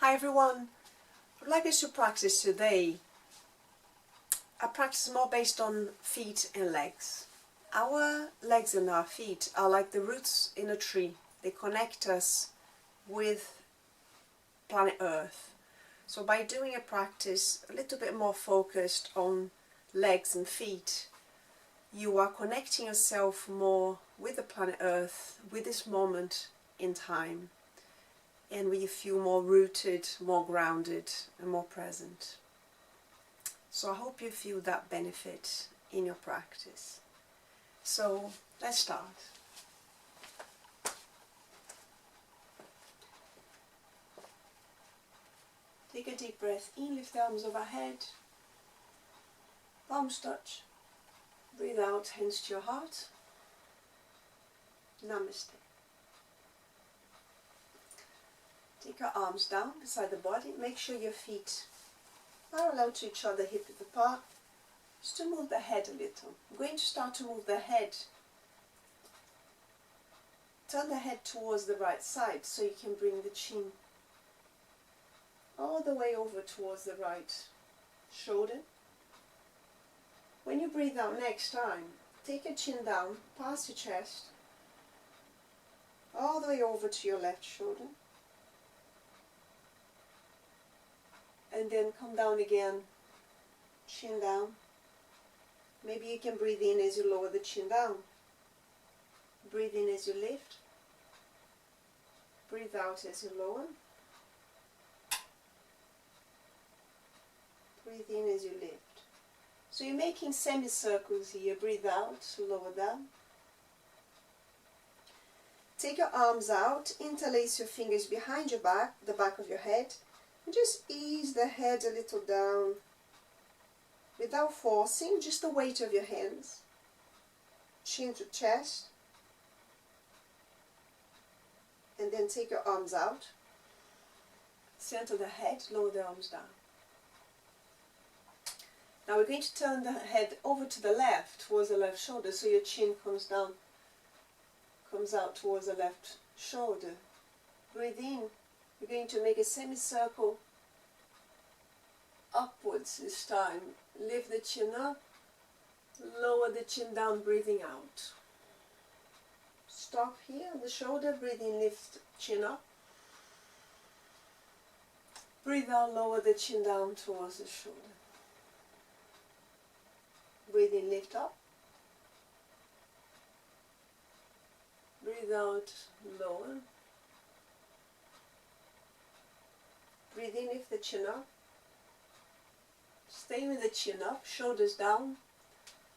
Hi everyone, I'd like us to practice today. A practice more based on feet and legs. Our legs and our feet are like the roots in a tree. They connect us with planet Earth. So by doing a practice a little bit more focused on legs and feet, you are connecting yourself more with the planet Earth, with this moment in time, and where you feel more rooted, more grounded and more present. So I hope you feel that benefit in your practice. So let's start. Take a deep breath in, lift the arms overhead, palms touch, breathe out, hands to your heart. Namaste. Take your arms down beside the body, make sure your feet parallel to each other, hip width apart, just to move the head a little. I'm going to start to move the head. Turn the head towards the right side so you can bring the chin all the way over towards the right shoulder. When you breathe out next time, take your chin down, past your chest, all the way over to your left shoulder. And then come down again, chin down. Maybe you can breathe in as you lower the chin down. Breathe in as you lift. Breathe out as you lower. Breathe in as you lift. So you're making semicircles here. Breathe out, lower down. Take your arms out, interlace your fingers behind your back, the back of your head. And just ease the head a little down without forcing, just the weight of your hands. Chin to chest. And then take your arms out. Center the head, lower the arms down. Now we're going to turn the head over to the left, towards the left shoulder, so your chin comes down, comes out towards the left shoulder. Breathe in. You're going to make a semicircle upwards this time. Lift the chin up, lower the chin down, breathing out. Stop here on the shoulder, breathe in, lift chin up. Breathe out, lower the chin down towards the shoulder. Breathe in, lift up. Breathe out, lower. Breathe in, lift the chin up. Stay with the chin up, shoulders down.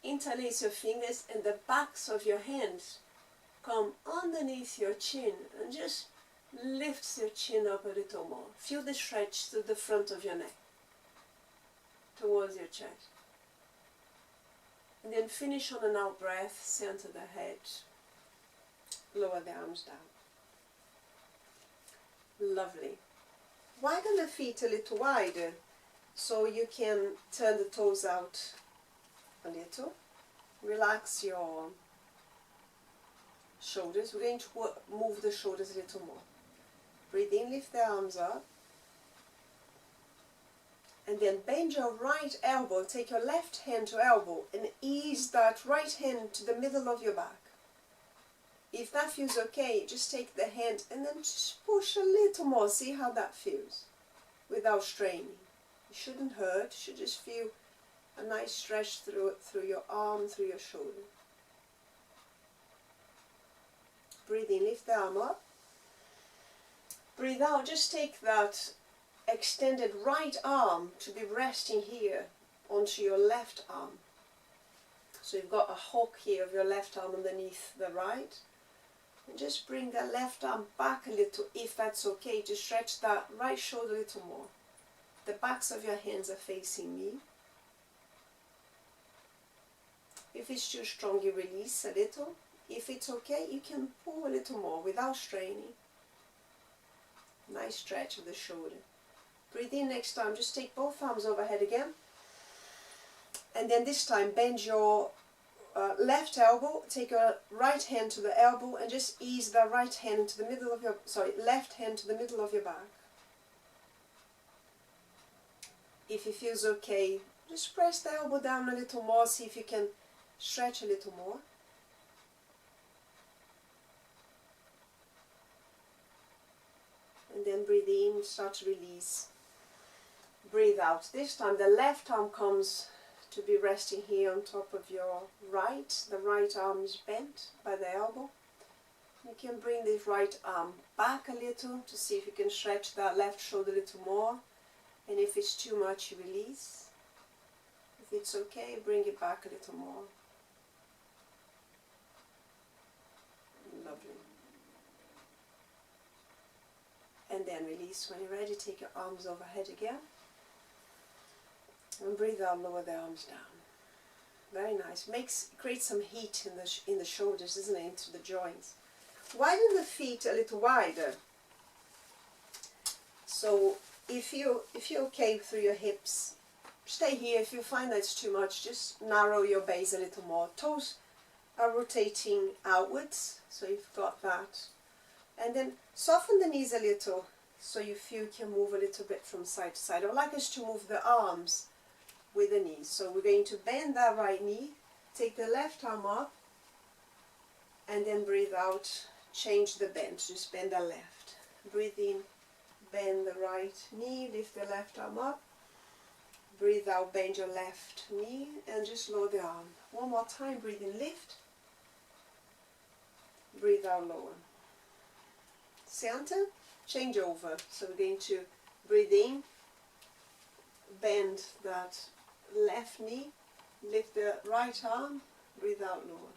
Interlace your fingers and the backs of your hands come underneath your chin and just lift your chin up a little more. Feel the stretch to the front of your neck, towards your chest. And then finish on an out breath, center the head, lower the arms down. Lovely. Widen the feet a little wider so you can turn the toes out a little. Relax your shoulders. We're going to move the shoulders a little more. Breathe in, lift the arms up. And then bend your right elbow, take your left hand to elbow and ease that right hand to the middle of your back. If that feels okay, just take the hand and then just push a little more. See how that feels without straining. It shouldn't hurt. You should just feel a nice stretch through your arm, through your shoulder. Breathe in, lift the arm up. Breathe out, just take that extended right arm to be resting here onto your left arm. So you've got a hook here of your left arm underneath the right. And just bring that left arm back a little, if that's okay, to stretch that right shoulder a little more. The backs of your hands are facing me. If it's too strong, you release a little. If it's okay, you can pull a little more without straining. Nice stretch of the shoulder. Breathe in next time, just take both arms overhead again. And then this time bend your left elbow, take your right hand to the elbow and just ease the right hand into the middle of your, left hand to the middle of your back. If it feels okay, just press the elbow down a little more, see if you can stretch a little more. And then breathe in, start to release. Breathe out. This time the left arm comes to be resting here on top of your right. The right arm is bent by the elbow. You can bring the right arm back a little to see if you can stretch that left shoulder a little more. And if it's too much, you release. If it's okay, bring it back a little more. Lovely. And then release. When you're ready, take your arms overhead again. And breathe out, lower the arms down. Very nice. Creates some heat in the shoulders, isn't it, into the joints. Widen the feet a little wider. So if you're okay through your hips, stay here. If you find that it's too much, just narrow your base a little more. Toes are rotating outwards, so you've got that. And then soften the knees a little, so you feel you can move a little bit from side to side. I would like us to move the arms with the knees. So we're going to bend that right knee, take the left arm up, and then breathe out, change the bend, just bend the left. Breathe in, bend the right knee, lift the left arm up, breathe out, bend your left knee, and just lower the arm. One more time, breathe in, lift, breathe out, lower. Center, change over. So we're going to breathe in, bend that left knee, lift the right arm, breathe out, lower.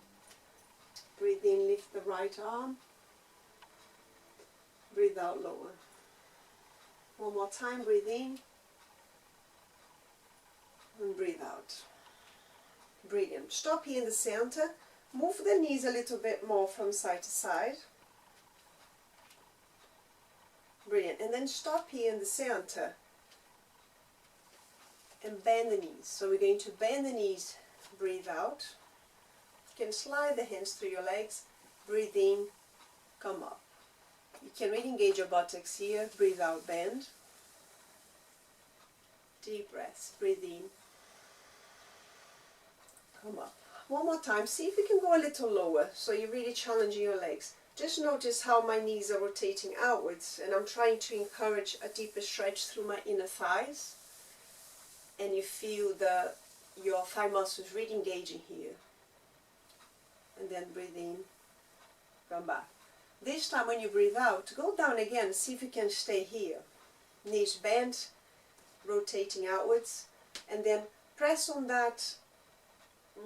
Breathe in, lift the right arm, breathe out, lower. One more time, breathe in, and breathe out. Brilliant. Stop here in the center, move the knees a little bit more from side to side. Brilliant. And then stop here in the center and bend the knees. So we're going to bend the knees, breathe out. You can slide the hands through your legs, breathe in, come up. You can really engage your buttocks here, breathe out, bend. Deep breaths, breathe in, come up. One more time, see if you can go a little lower, so you're really challenging your legs. Just notice how my knees are rotating outwards, and I'm trying to encourage a deeper stretch through my inner thighs. And you feel your thigh muscles really engaging here. And then breathe in, come back. This time when you breathe out, go down again, see if you can stay here. Knees bent, rotating outwards, and then press on that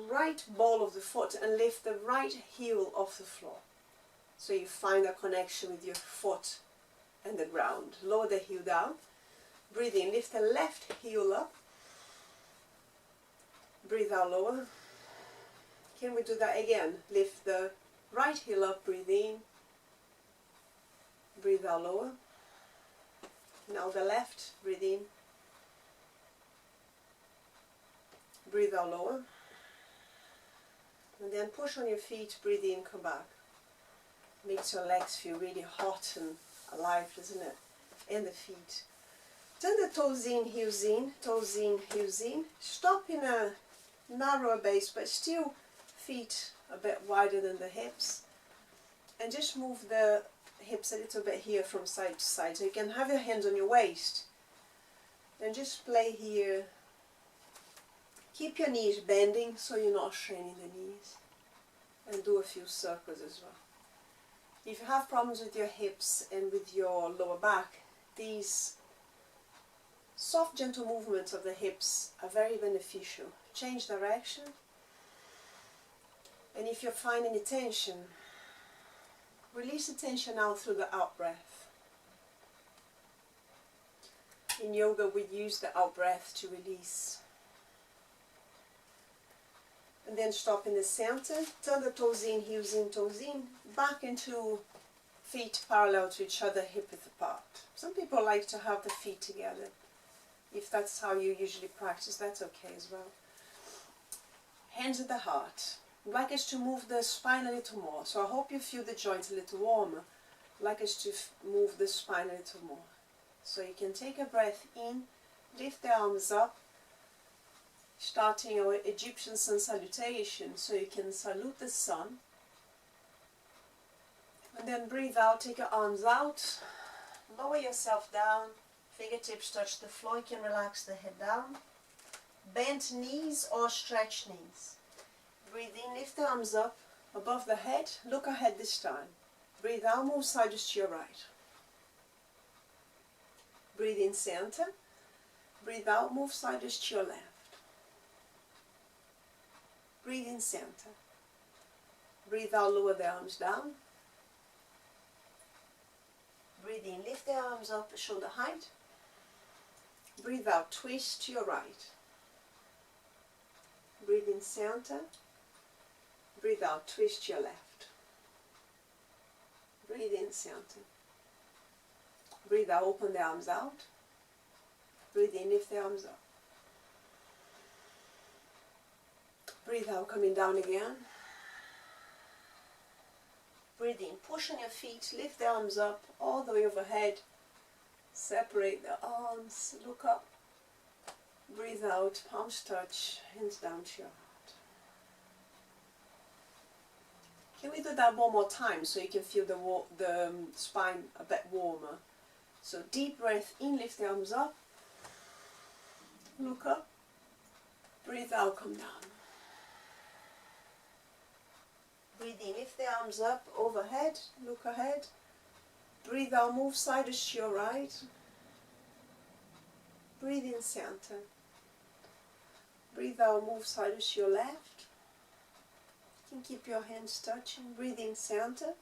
right ball of the foot and lift the right heel off the floor. So you find a connection with your foot and the ground. Lower the heel down, breathe in, lift the left heel up, breathe out, lower. Can we do that again? Lift the right heel up, breathe in, breathe out, lower. Now the left, breathe in, breathe out, lower. And then push on your feet, breathe in, come back. Makes your legs feel really hot and alive, doesn't it? And the feet. Turn the toes in, heels in, toes in, heels in. Stop in a narrower base, but still feet a bit wider than the hips. And just move the hips a little bit here from side to side. So you can have your hands on your waist. And just play here. Keep your knees bending so you're not straining the knees. And do a few circles as well. If you have problems with your hips and with your lower back, these soft, gentle movements of the hips are very beneficial. Change direction. And if you're finding any tension, release the tension out through the out breath. In yoga, we use the out breath to release. And then stop in the center, turn the toes in, heels in, toes in, back into feet parallel to each other, hip width apart. Some people like to have the feet together. If that's how you usually practice, that's okay as well. Hands at the heart. I'd like us to move the spine a little more. So I hope you feel the joints a little warmer. I'd like us to move the spine a little more. So you can take a breath in lift the arms up, starting our Egyptian sun salutation, so you can salute the sun. And then breathe out, take your arms out, lower yourself down, fingertips touch the floor, you can relax the head down. Bent knees or stretch knees. Breathe in, lift the arms up above the head, look ahead this time. Breathe out, move sideways to your right. Breathe in, center. Breathe out, move sideways to your left. Breathe in, center. Breathe out, lower the arms down. Breathe in, lift the arms up, shoulder height. Breathe out, twist to your right. Breathe in, center. Breathe out, twist to your left. Breathe in, center. Breathe out, open the arms out. Breathe in, lift the arms up. Breathe out, coming down again. Breathe in, push on your feet, lift the arms up all the way overhead. Separate the arms, look up. Breathe out, palms touch, hands down to your heart. Can we do that one more time so you can feel the spine a bit warmer? So deep breath in, lift the arms up. Look up. Breathe out, come down. Breathe in, lift the arms up, overhead, look ahead. Breathe out, move sideways to your right. Breathe in, center. Breathe out, move sideways to your left. You can keep your hands touching. Breathe in, center.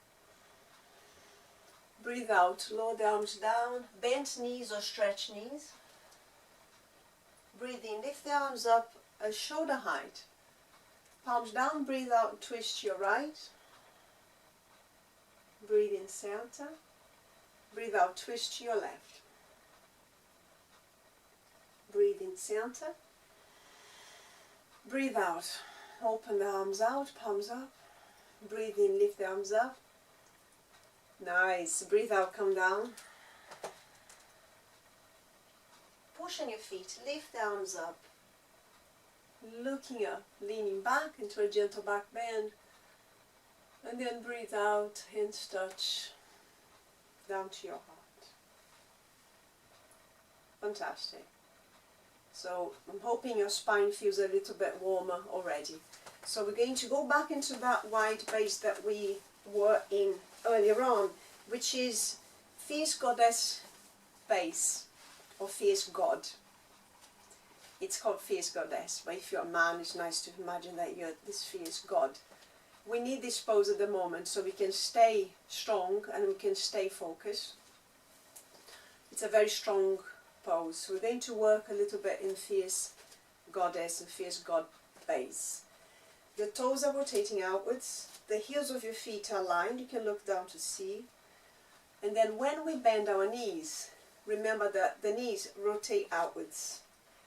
Breathe out, lower the arms down, bent knees or stretch knees. Breathe in, lift the arms up, shoulder height. Palms down, breathe out and twist to your right. Breathe in, center. Breathe out, twist to your left. Breathe in, center. Breathe out, open the arms out, palms up. Breathe in, lift the arms up. Nice. Breathe out, come down. Push on your feet, lift the arms up. Looking up, leaning back into a gentle back bend. And then breathe out, hands touch down to your heart. Fantastic. So I'm hoping your spine feels a little bit warmer already. So we're going to go back into that wide base that we were in earlier on, which is fierce goddess base, or fierce god. It's called fierce goddess, but if you're a man, it's nice to imagine that you're this fierce god. We need this pose at the moment so we can stay strong and we can stay focused. It's a very strong pose. So we're going to work a little bit in fierce goddess and fierce god base. Your toes are rotating outwards. The heels of your feet are lined. You can look down to see. And then when we bend our knees, remember that the knees rotate outwards.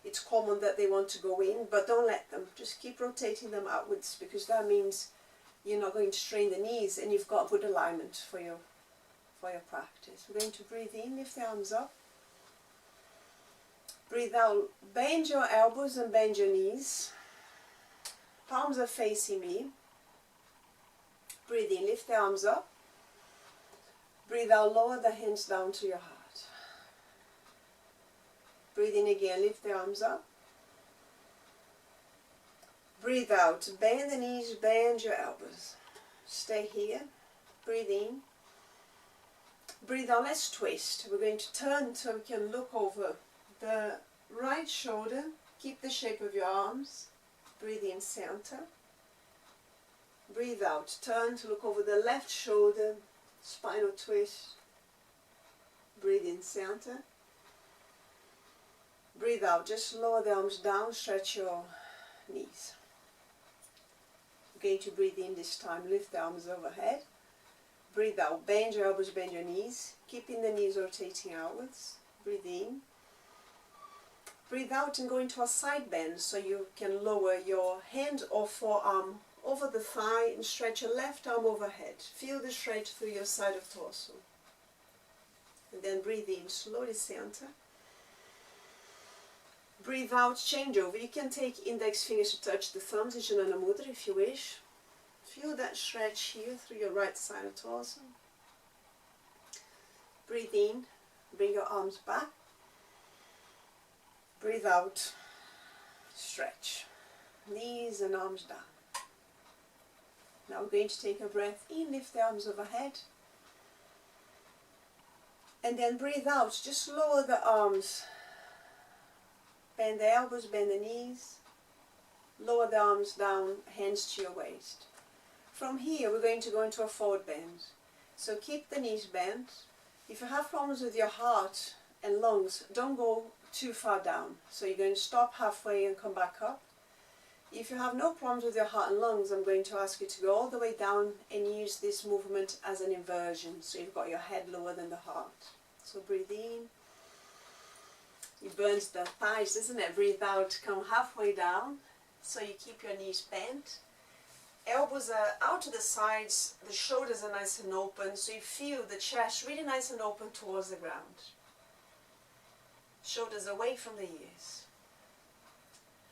It's common that they want to go in, but don't let them. Just keep rotating them outwards, because that means you're not going to strain the knees and you've got good alignment for your practice. We're going to breathe in, lift the arms up. Breathe out, bend your elbows and bend your knees. Palms are facing me. Breathe in, lift the arms up. Breathe out, lower the hands down to your heart. Breathe in again, lift the arms up. Breathe out, bend the knees, bend your elbows. Stay here. Breathe in. Breathe out, let's twist. We're going to turn so we can look over the right shoulder. Keep the shape of your arms. Breathe in, center. Breathe out, turn to look over the left shoulder, spinal twist. Breathe in, center. Breathe out, just lower the arms down, stretch your knees. We're going to breathe in this time, lift the arms overhead. Breathe out, bend your elbows, bend your knees, keeping the knees rotating outwards. Breathe in. Breathe out and go into a side bend so you can lower your hand or forearm over the thigh and stretch your left arm overhead. Feel the stretch through your side of torso. And then breathe in, slowly center. Breathe out, change over. You can take index fingers to touch the thumbs, Janana Mudra, if you wish. Feel that stretch here through your right side of torso. Breathe in, bring your arms back. Breathe out, stretch. Knees and arms down. Now we're going to take a breath in, lift the arms overhead. And then breathe out, just lower the arms. Bend the elbows, bend the knees. Lower the arms down, hands to your waist. From here we're going to go into a forward bend. So keep the knees bent. If you have problems with your heart and lungs, don't go too far down. So you're going to stop halfway and come back up. If you have no problems with your heart and lungs, I'm going to ask you to go all the way down and use this movement as an inversion. So you've got your head lower than the heart. So breathe in. It burns the thighs, doesn't it? Breathe out, come halfway down. So you keep your knees bent. Elbows are out to the sides, the shoulders are nice and open, so you feel the chest really nice and open towards the ground. Shoulders away from the ears.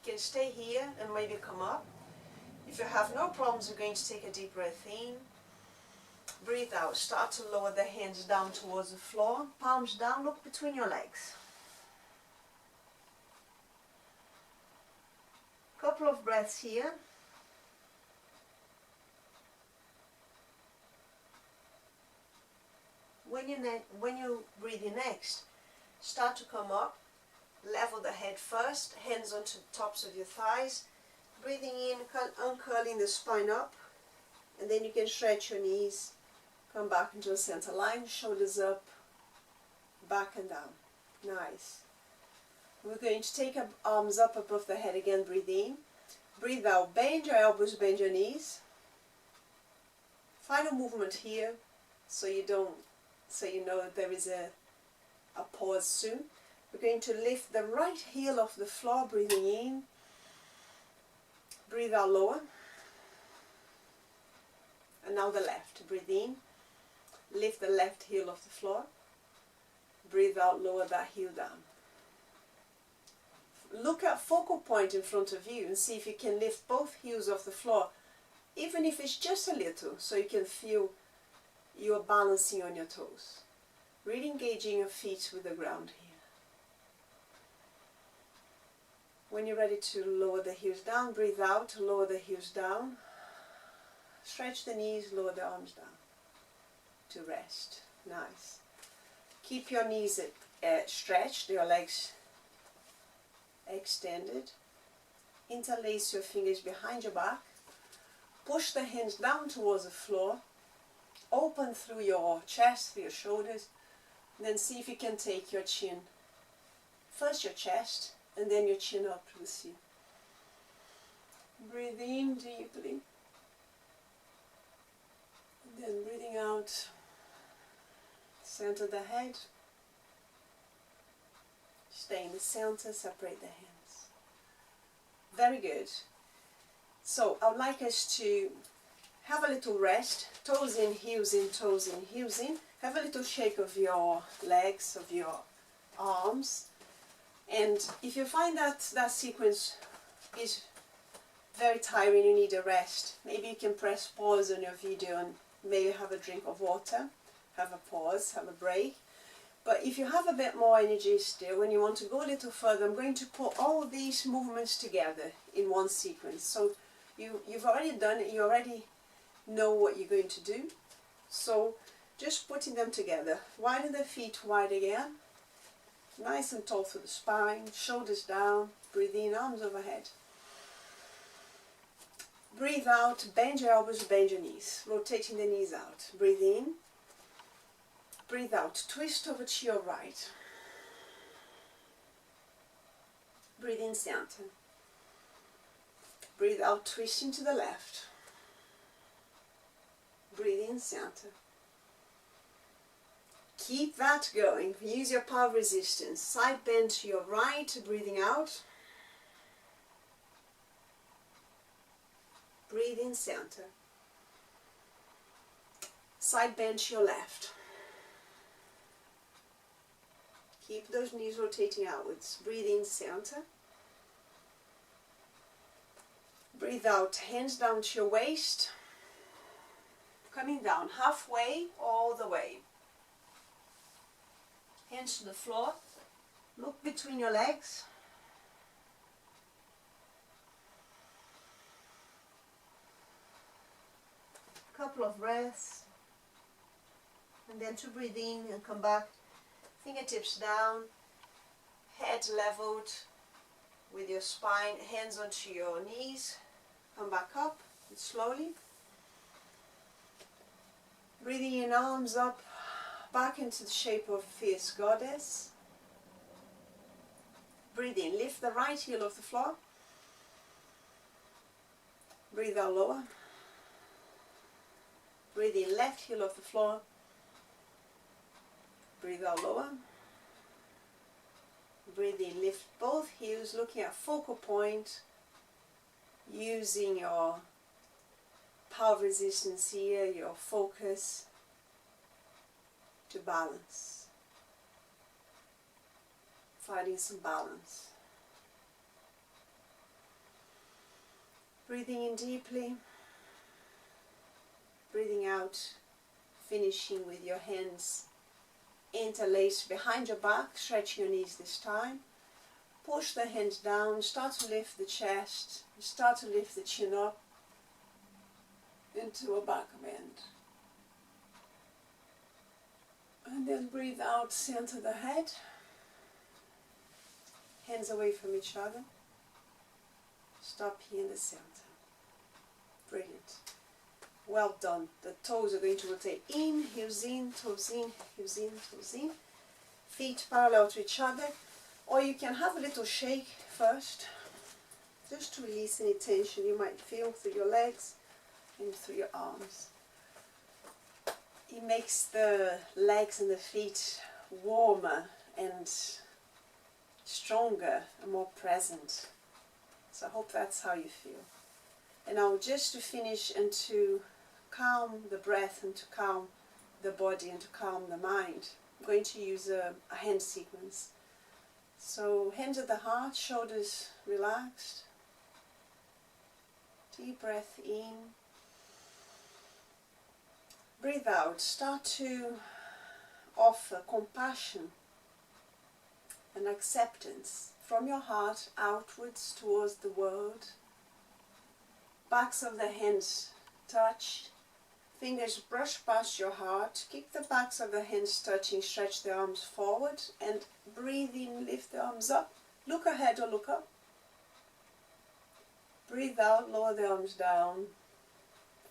You can stay here and maybe come up. If you have no problems, you're going to take a deep breath in. Breathe out, start to lower the hands down towards the floor, palms down, look between your legs. Couple of breaths here. When you breathe in next, start to come up, level the head first, hands onto the tops of your thighs, breathing in, uncurling the spine up, and then you can stretch your knees, come back into a center line, shoulders up, back and down. Nice. We're going to take our arms up above the head again, breathe in, breathe out, bend your elbows, bend your knees. Final movement here, so you know there is a pause soon. We're going to lift the right heel off the floor, breathing in, breathe out lower, and now the left, breathe in, lift the left heel off the floor, breathe out, lower that heel down. Look at focal point in front of you and see if you can lift both heels off the floor, even if it's just a little, so you can feel you're balancing on your toes. Really engaging your feet with the ground here. When you're ready to lower the heels down, breathe out, lower the heels down. Stretch the knees, lower the arms down to rest. Nice. Keep your knees stretched, your legs extended. Interlace your fingers behind your back. Push the hands down towards the floor. Open through your chest, through your shoulders. Then see if you can take your chin, first your chest, and then your chin up to the ceiling. Breathe in deeply. And then breathing out, center the head. Stay in the center, separate the hands. Very good. So I would like us to have a little rest, toes in, heels in, toes in, heels in. Have a little shake of your legs, of your arms. And if you find that that sequence is very tiring, you need a rest, maybe you can press pause on your video and maybe have a drink of water, have a pause, have a break. But if you have a bit more energy still, when you want to go a little further, I'm going to put all these movements together in one sequence. So you've already done it, you already know what you're going to do. So just putting them together. Widen the feet wide again. Nice and tall through the spine, shoulders down, breathe in, arms overhead. Breathe out, bend your elbows, bend your knees, rotating the knees out. Breathe in, breathe out, twist over to your right. Breathe in, center. Breathe out, twisting to the left. Breathe in, center. Keep that going. Use your power resistance. Side bend to your right, breathing out. Breathe in, center. Side bend to your left. Keep those knees rotating outwards. Breathe in, center. Breathe out, hands down to your waist, coming down halfway, all the way. Hands to the floor, look between your legs. Couple of breaths, and then to breathe in and come back, fingertips down, head leveled with your spine, hands onto your knees, come back up and slowly. Breathing in, arms up, back into the shape of fierce goddess. Breathe in, lift the right heel off the floor. Breathe out lower. Breathe in, left heel off the floor. Breathe out lower. Breathe in, lift both heels, looking at focal point, using your power of resistance here, your focus to balance. Finding some balance. Breathing in deeply. Breathing out, finishing with your hands interlaced behind your back, stretching your knees this time. Push the hands down, start to lift the chest, start to lift the chin up into a back bend. And then breathe out, center the head, hands away from each other. Stop here in the center. Brilliant. Well done. The toes are going to rotate in, heels in, toes in, heels in, toes in. Feet parallel to each other. Or you can have a little shake first, just to release any tension you might feel through your legs and through your arms. It makes the legs and the feet warmer and stronger and more present. So I hope that's how you feel. And now just to finish and to calm the breath and to calm the body and to calm the mind, I'm going to use a hand sequence. So hands at the heart, shoulders relaxed. Deep breath in. Breathe out. Start to offer compassion and acceptance from your heart outwards towards the world. Backs of the hands touch. Fingers brush past your heart. Keep the backs of the hands touching. Stretch the arms forward and breathe in. Lift the arms up. Look ahead or look up. Breathe out. Lower the arms down.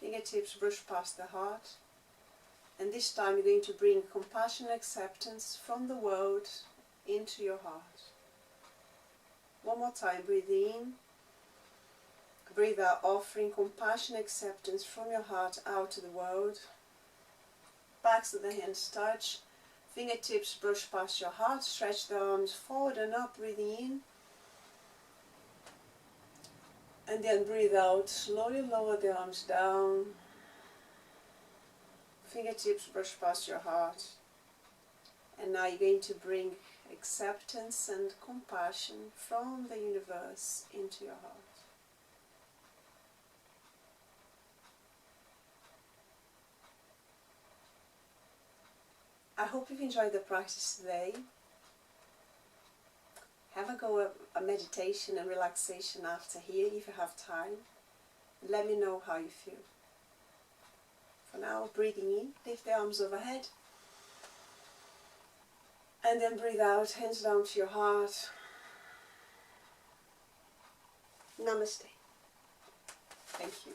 Fingertips brush past the heart. And this time you're going to bring compassion and acceptance from the world into your heart. One more time. Breathe in. Breathe out, offering compassion, acceptance from your heart out to the world. Backs of the hands touch. Fingertips brush past your heart. Stretch the arms forward and up, breathing in. And then breathe out. Slowly lower the arms down. Fingertips brush past your heart. And now you're going to bring acceptance and compassion from the universe into your heart. I hope you've enjoyed the practice today. Have a go at a meditation and relaxation after here if you have time. Let me know how you feel. For now, breathing in, lift the arms overhead. And then breathe out, hands down to your heart. Namaste. Thank you.